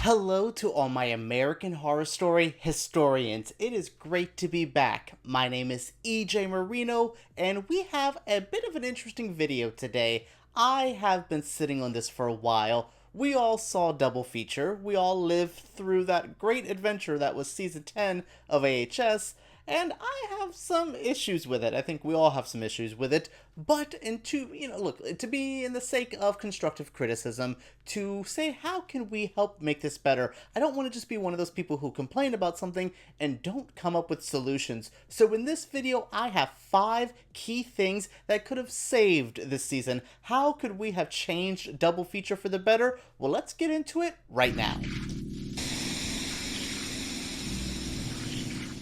Hello to all my American Horror Story historians. It is great to be back. My name is EJ Marino, and we have a bit of an interesting video today. I have been sitting on this for a while. We all saw Double Feature. We all lived through that great adventure that was season 10 of AHS, and I have some issues with it. I think we all have some issues with it. But to be in the sake of constructive criticism, to say how can we help make this better, I don't want to just be one of those people who complain about something and don't come up with solutions. So in this video, I have 5 key things that could have saved this season. How could we have changed Double Feature for the better? Well, let's get into it right now.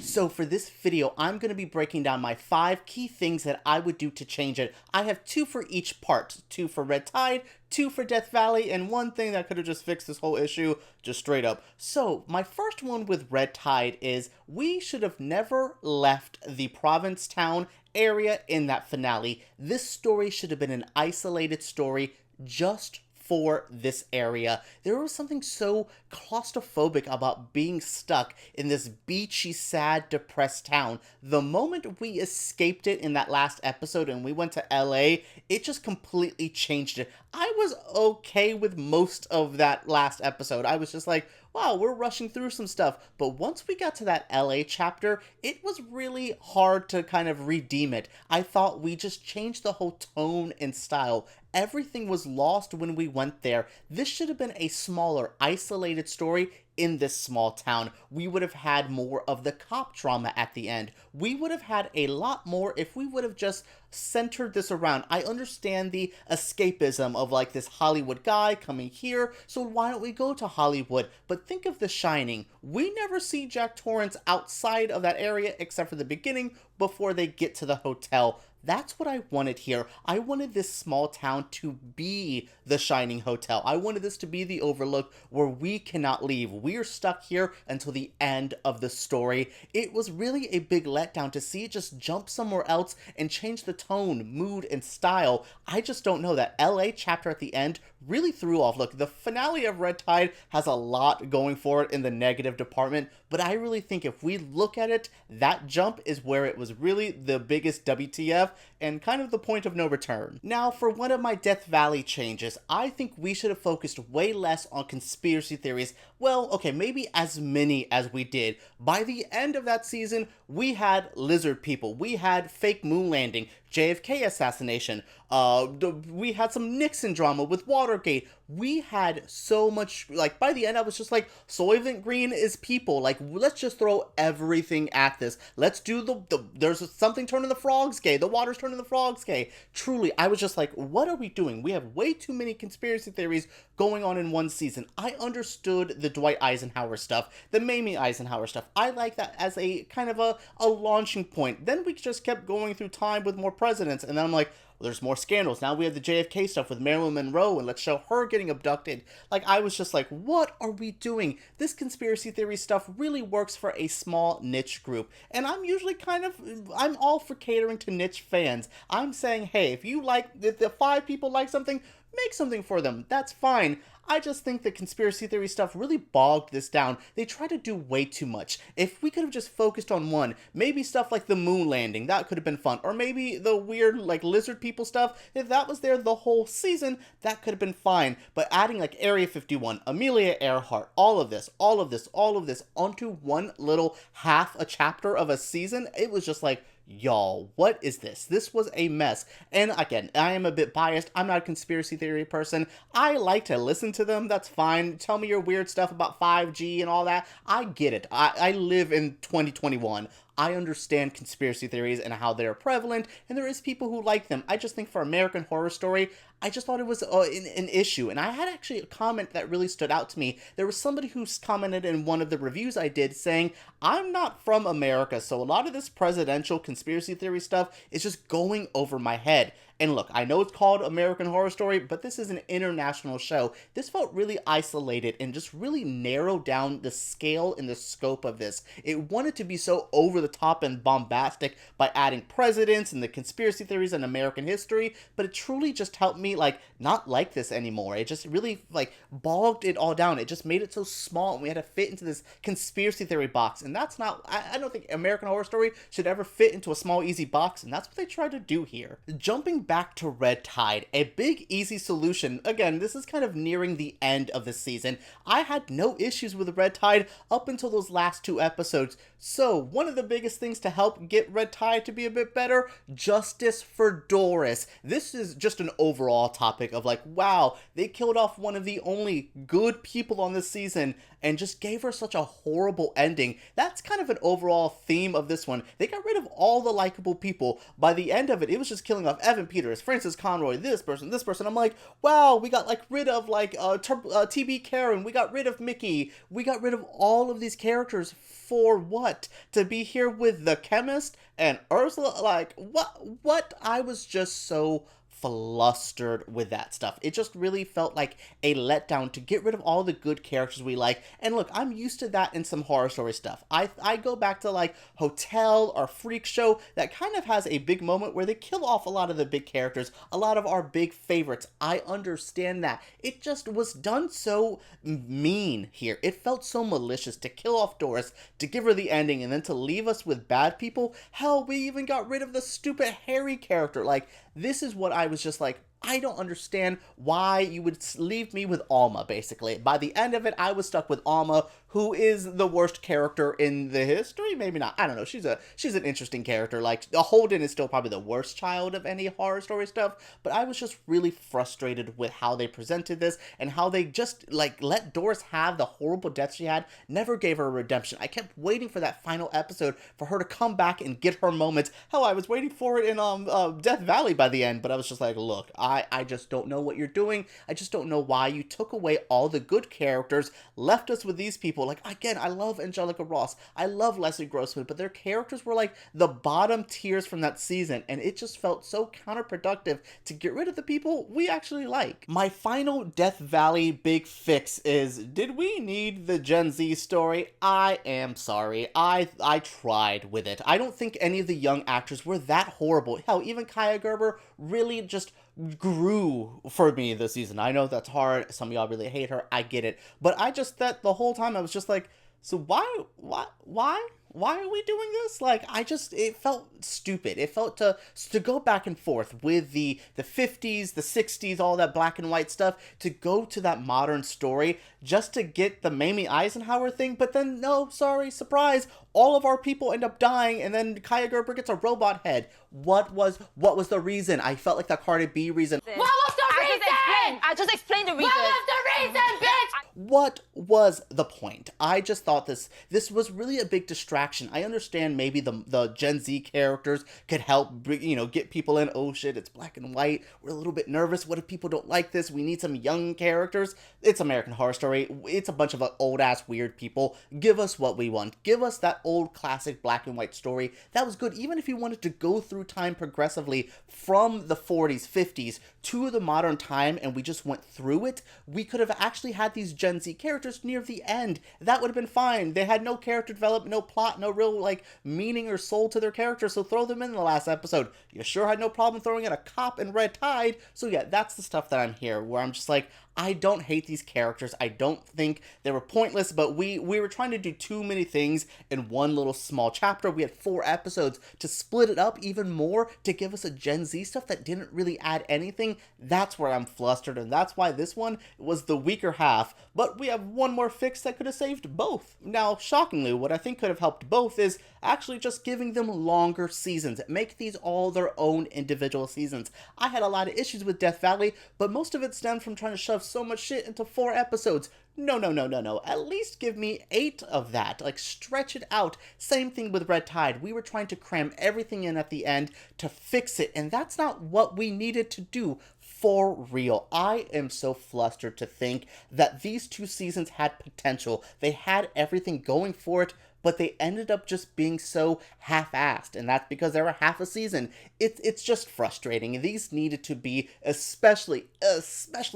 So for this video, I'm going to be breaking down my 5 key things that I would do to change it. I have 2 for each part. 2 for Red Tide, 2 for Death Valley, and 1 thing that could have just fixed this whole issue, just straight up. So my first one with Red Tide is we should have never left the Provincetown area in that finale. This story should have been an isolated story just for this area. There was something so claustrophobic about being stuck in this beachy, sad, depressed town. The moment we escaped it in that last episode and we went to LA, it just completely changed it. I was okay with most of that last episode. I was just like, wow, we're rushing through some stuff. But once we got to that LA chapter, it was really hard to kind of redeem it. I thought we just changed the whole tone and style. Everything was lost when we went there. This should have been a smaller, isolated story in this small town. We would have had more of the cop drama at the end. We would have had a lot more if we would have just centered this around. I understand the escapism of like this Hollywood guy coming here, so why don't we go to Hollywood? But think of The Shining. We never see Jack Torrance outside of that area except for the beginning before they get to the hotel. That's what I wanted here. I wanted this small town to be the Shining Hotel. I wanted this to be the Overlook where we cannot leave. We are stuck here until the end of the story. It was really a big letdown to see it just jump somewhere else and change the tone, mood, and style. I just don't know. That LA chapter at the end really threw off. Look, the finale of Red Tide has a lot going for it in the negative department, but I really think if we look at it, that jump is where it was really the biggest WTF and kind of the point of no return. Now, for one of my Death Valley changes, I think we should have focused way less on conspiracy theories. Well, okay, maybe as many as we did. By the end of that season, we had lizard people, we had fake moon landing, JFK assassination, we had some Nixon drama with Watergate. We had so much, like, by the end I was just like, Soylent Green is people, like, let's just throw everything at this. Let's do there's something turning the frogs gay, the water's turning the frogs gay. Truly, I was just like, what are we doing? We have way too many conspiracy theories going on in one season. I understood the Dwight Eisenhower stuff, the Mamie Eisenhower stuff. I like that as a kind of a launching point. Then we just kept going through time with more presidents, and then I'm like, well, there's more scandals. Now we have the JFK stuff with Marilyn Monroe, and let's show her getting abducted. Like, I was just like, what are we doing? This conspiracy theory stuff really works for a small niche group. And I'm usually I'm all for catering to niche fans. I'm saying, hey, if the 5 people like something, make something for them. That's fine. I just think the conspiracy theory stuff really bogged this down. They tried to do way too much. If we could have just focused on one, maybe stuff like the moon landing, that could have been fun. Or maybe the weird, like, lizard people stuff, if that was there the whole season, that could have been fine. But adding, like, Area 51, Amelia Earhart, all of this onto one little half a chapter of a season, it was just like, y'all, what is this? This was a mess. And again, I am a bit biased. I'm not a conspiracy theory person. I like to listen to them. That's fine. Tell me your weird stuff about 5G and all that. I get it. I live in 2021. I understand conspiracy theories and how they're prevalent, and there is people who like them. I just think for American Horror Story, I just thought it was an issue. And I had actually a comment that really stood out to me. There was somebody who commented in one of the reviews I did saying, I'm not from America, so a lot of this presidential conspiracy theory stuff is just going over my head. And look, I know it's called American Horror Story, but this is an international show. This felt really isolated and just really narrowed down the scale and the scope of this. It wanted to be so over the top and bombastic by adding presidents and the conspiracy theories and American history, but it truly just helped me not like this anymore. It just really bogged it all down. It just made it so small and we had to fit into this conspiracy theory box, and that's not, I don't think American Horror Story should ever fit into a small easy box, and that's what they tried to do here. Jumping back to Red Tide, a big easy solution. Again, this is kind of nearing the end of the season. I had no issues with Red Tide up until those last 2 episodes. So one of the biggest things to help get Red Tide to be a bit better, justice for Doris. This is just an overall topic of wow, they killed off one of the only good people on this season and just gave her such a horrible ending. That's kind of an overall theme of this one. They got rid of all the likable people. By the end of it, it was just killing off Evan Peters, Frances Conroy, this person. I'm like, wow, we got rid of TB Karen, we got rid of Mickey, we got rid of all of these characters for what? To be here with the chemist and Ursula? What? I was just so flustered with that stuff. It just really felt like a letdown to get rid of all the good characters we like. And look, I'm used to that in some horror story stuff. I go back to Hotel or Freak Show that kind of has a big moment where they kill off a lot of the big characters, a lot of our big favorites. I understand that. It just was done so mean here. It felt so malicious to kill off Doris, to give her the ending, and then to leave us with bad people. Hell, we even got rid of the stupid Harry character. This is what I was just I don't understand why you would leave me with Alma, basically. By the end of it, I was stuck with Alma, who is the worst character in the history. Maybe not. I don't know. She's an interesting character. Holden is still probably the worst child of any horror story stuff, but I was just really frustrated with how they presented this and how they just, let Doris have the horrible death she had, never gave her a redemption. I kept waiting for that final episode for her to come back and get her moments. Hell, I was waiting for it in Death Valley by the end, but I was just look, I just don't know what you're doing. I just don't know why you took away all the good characters, left us with these people. Again, I love Angelica Ross. I love Leslie Grossman, but their characters were the bottom tiers from that season, and it just felt so counterproductive to get rid of the people we actually like. My final Death Valley big fix is, did we need the Gen Z story? I am sorry. I tried with it. I don't think any of the young actors were that horrible. Hell, even Kaya Gerber really just grew for me this season. I know that's hard. Some of y'all really hate her. I get it. But that the whole time I was just so why are we doing this? It felt stupid. It felt to go back and forth with the 50s, the 60s, all that black and white stuff, to go to that modern story just to get the Mamie Eisenhower thing, but then, no, sorry, surprise, all of our people end up dying, and then Kaya Gerber gets a robot head. What was the reason? I felt like that Cardi B reason. What was the reason? I just explained the reason. What was the reason, bitch? What was the point? I just thought this was really a big distraction. I understand maybe the Gen Z characters could help, get people in. Oh shit, it's black and white. We're a little bit nervous. What if people don't like this? We need some young characters. It's American Horror Story. It's a bunch of old ass weird people. Give us what we want. Give us that old classic black and white story. That was good. Even if you wanted to go through time progressively from the 40s, 50s to the modern time, and we just went through it, we could have actually had these Gen Z characters near the end. That would have been fine. They had no character development, no plot, no real meaning or soul to their characters, so throw them in the last episode. You sure had no problem throwing in a cop in Red Tide. So yeah, that's the stuff that I'm here, where I'm just I don't hate these characters. I don't think they were pointless, but we were trying to do too many things in one little small chapter. We had 4 episodes to split it up even more, to give us a Gen Z stuff that didn't really add anything. That's where I'm flustered, and that's why this one was the weaker half. But we have one more fix that could have saved both. Now, shockingly, what I think could have helped both is actually just giving them longer seasons. Make these all their own individual seasons. I had a lot of issues with Death Valley, but most of it stemmed from trying to shove so much shit into 4 episodes. No. At least give me 8 of that. Stretch it out. Same thing with Red Tide. We were trying to cram everything in at the end to fix it, and that's not what we needed to do. For real. I am so flustered to think that these 2 seasons had potential. They had everything going for it, but they ended up just being so half-assed, and that's because they were half a season. It's just frustrating. These needed to be, especially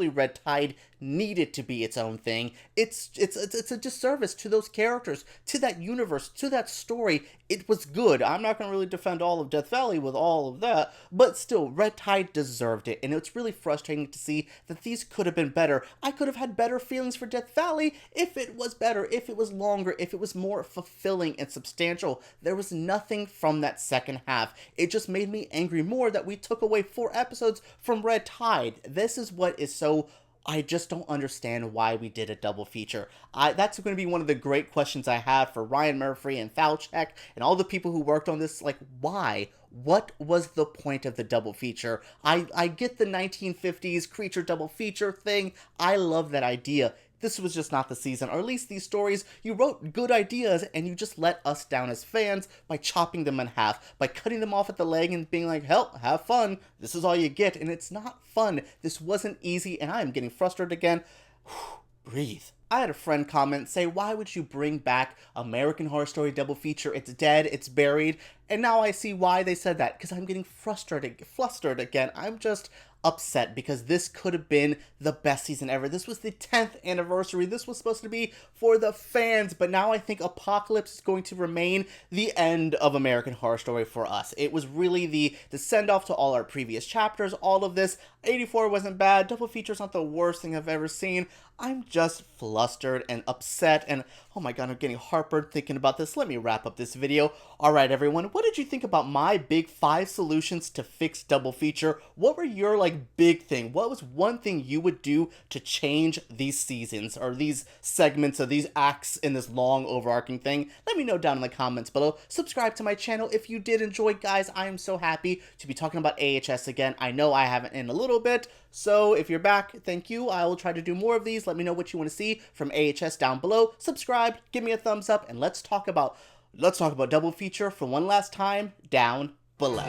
Red Tide needed to be its own thing. It's a disservice to those characters, to that universe, to that story. It was good. I'm not going to really defend all of Death Valley with all of that, but still, Red Tide deserved it, and it's really frustrating to see that these could have been better. I could have had better feelings for Death Valley if it was better, if it was longer, if it was more fulfilling and substantial. There was nothing from that second half. It just made me angry more that we took away 4 episodes from Red Tide. This is what is so... I just don't understand why we did a double feature. That's going to be one of the great questions I have for Ryan Murphy and Falchuk and all the people who worked on this. Like, why? What was the point of the double feature? I get the 1950s creature double feature thing. I love that idea. This was just not the season, or at least these stories, you wrote good ideas and you just let us down as fans by chopping them in half, by cutting them off at the leg and being like, hell, have fun, this is all you get, and it's not fun. This wasn't easy, and I am getting frustrated again. Breathe. I had a friend comment, say, why would you bring back American Horror Story double feature? It's dead, it's buried, and now I see why they said that, because I'm getting flustered again. I'm just upset because this could have been the best season ever. This was the 10th anniversary. This was supposed to be for the fans, but now I think Apocalypse is going to remain the end of American Horror Story for us. It was really the send-off to all our previous chapters, all of this. 84 wasn't bad. Double feature's not the worst thing I've ever seen. I'm just flustered and upset, and oh my god, I'm getting heartburn thinking about this. Let me wrap up this video. Alright everyone, what did you think about my big 5 solutions to fix double feature? What were your big thing? What was one thing you would do to change these seasons, or these segments, or these acts in this long overarching thing? Let me know down in the comments below. Subscribe to my channel if you did enjoy, guys. I am so happy to be talking about AHS again. I know I haven't in a little bit, so if you're back, thank you. I will try to do more of these. Let me know what you want to see from AHS down below. Subscribe, give me a thumbs up, and let's talk about double feature for one last time down below.